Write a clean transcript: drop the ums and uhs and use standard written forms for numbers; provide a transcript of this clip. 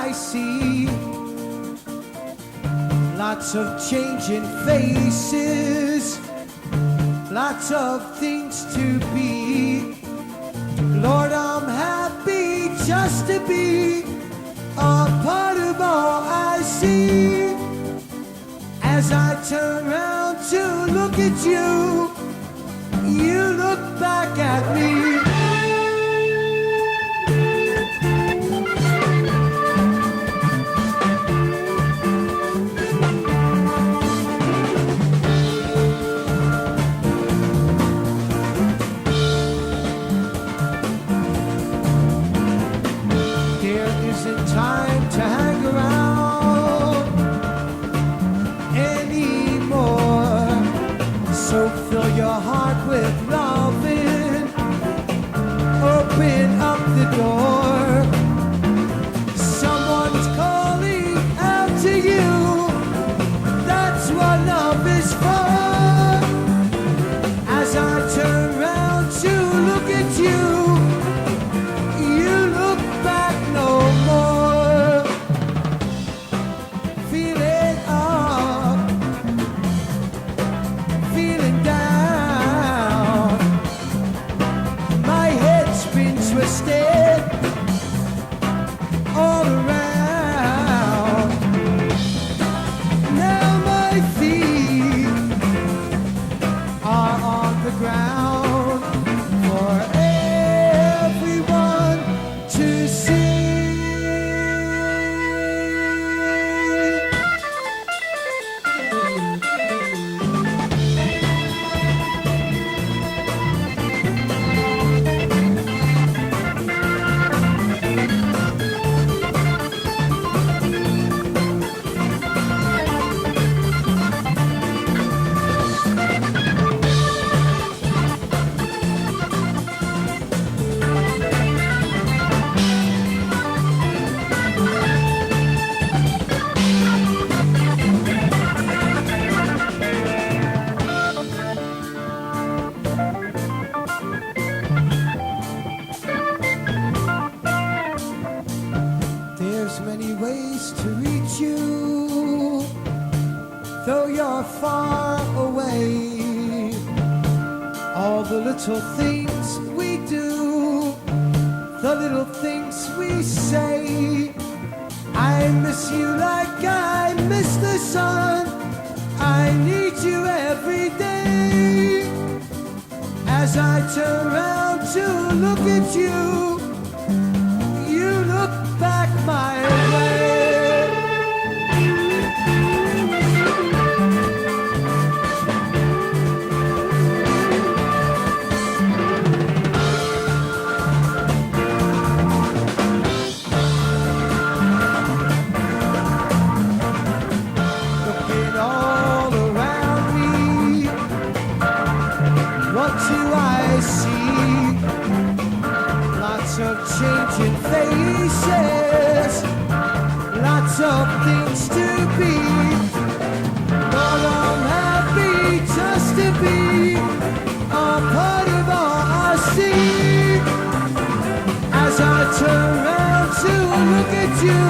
I see lots of changing faces, lots of things to be. Lord, I'm happy just to be a part of all I see. As I turn around to look at you, you look back at me. There isn't time to hang around anymore, so fill your heart with loving, open up the door. Someone's calling out to you, that's what love is for. As I turn around to look at you, you look back no more. Feeling up, feeling down. My head's been twisted all around. Now my feet are on the ground for everyone to see. There's many ways to reach you, though you're far away. All the little things we do, the little things we say. I miss you like I miss the sun. I need you every day. As I turn around to look at you, you look back my way. Looking all around me, what do I see? Lots of changing faces, lots of things to be. Lord, I'm happy just to be a part of all I see. As I turn around to look at you,